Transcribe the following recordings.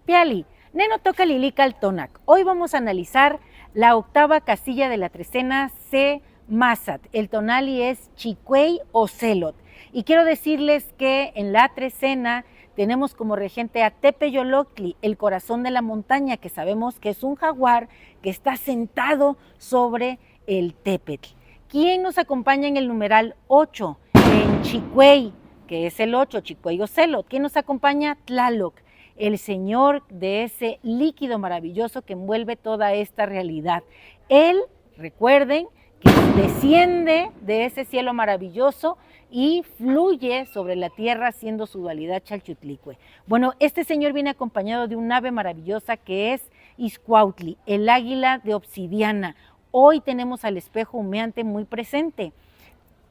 Piali, Neno toca Lilica Altonac. Hoy vamos a analizar la octava casilla de la trecena C Masat. El tonali es Chicuey o Celot. Y quiero decirles que en la trecena tenemos como regente a Tepeyoloctli, el corazón de la montaña, que sabemos que es un jaguar que está sentado sobre el Tepetl. ¿Quién nos acompaña en el numeral 8? En Chicuey, que es el 8, Chicuey o Celot. ¿Quién nos acompaña? Tlaloc, el señor de ese líquido maravilloso que envuelve toda esta realidad. Él, recuerden, que desciende de ese cielo maravilloso y fluye sobre la tierra haciendo su dualidad Chalchutlicue. Bueno, este señor viene acompañado de un ave maravillosa que es Izcuautli, el águila de obsidiana. Hoy tenemos al espejo humeante muy presente.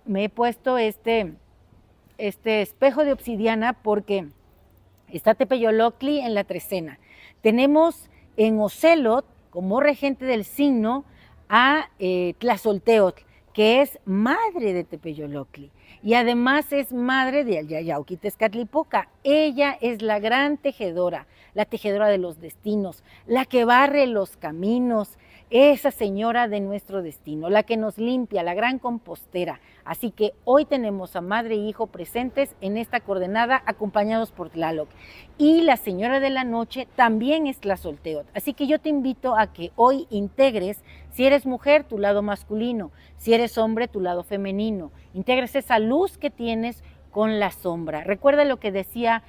Me he puesto este espejo de obsidiana porque está Tepeyoloctli en la trecena. Tenemos en Ocelot, como regente del signo, a Tlazolteotl, que es madre de Tepeyoloctli y además es madre de Ayayauqui Tezcatlipoca. Ella es la gran tejedora, la tejedora de los destinos, la que barre los caminos, esa señora de nuestro destino, la que nos limpia, la gran compostera. Así que hoy tenemos a madre e hijo presentes en esta coordenada acompañados por Tlaloc. Y la señora de la noche también es Tlazolteotl. Así que yo te invito a que hoy integres, si eres mujer, tu lado masculino, si eres hombre, tu lado femenino. Integres esa luz que tienes con la sombra. Recuerda lo que decía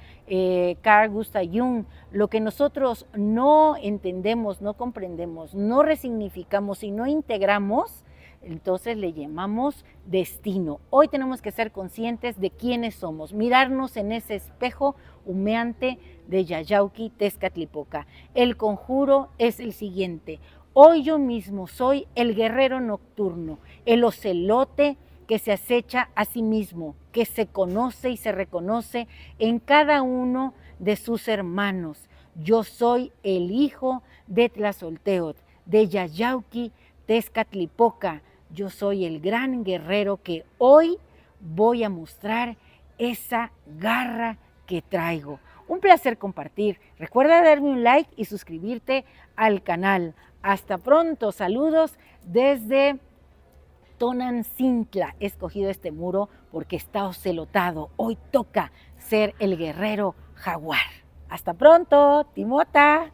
Carl Gustav Jung: lo que nosotros no entendemos, no comprendemos, no resignificamos y no integramos, entonces le llamamos destino. Hoy tenemos que ser conscientes de quiénes somos, mirarnos en ese espejo humeante de Yayauqui Tezcatlipoca. El conjuro es el siguiente: hoy yo mismo soy el guerrero nocturno, el ocelote que se acecha a sí mismo, que se conoce y se reconoce en cada uno de sus hermanos. Yo soy el hijo de Tlazolteotl, de Yayauqui Tezcatlipoca. Yo soy el gran guerrero que hoy voy a mostrar esa garra que traigo. Un placer compartir. Recuerda darme un like y suscribirte al canal. Hasta pronto. Saludos desde Tonancintla. He escogido este muro porque está ocelotado. Hoy toca ser el guerrero jaguar. Hasta pronto, Timota.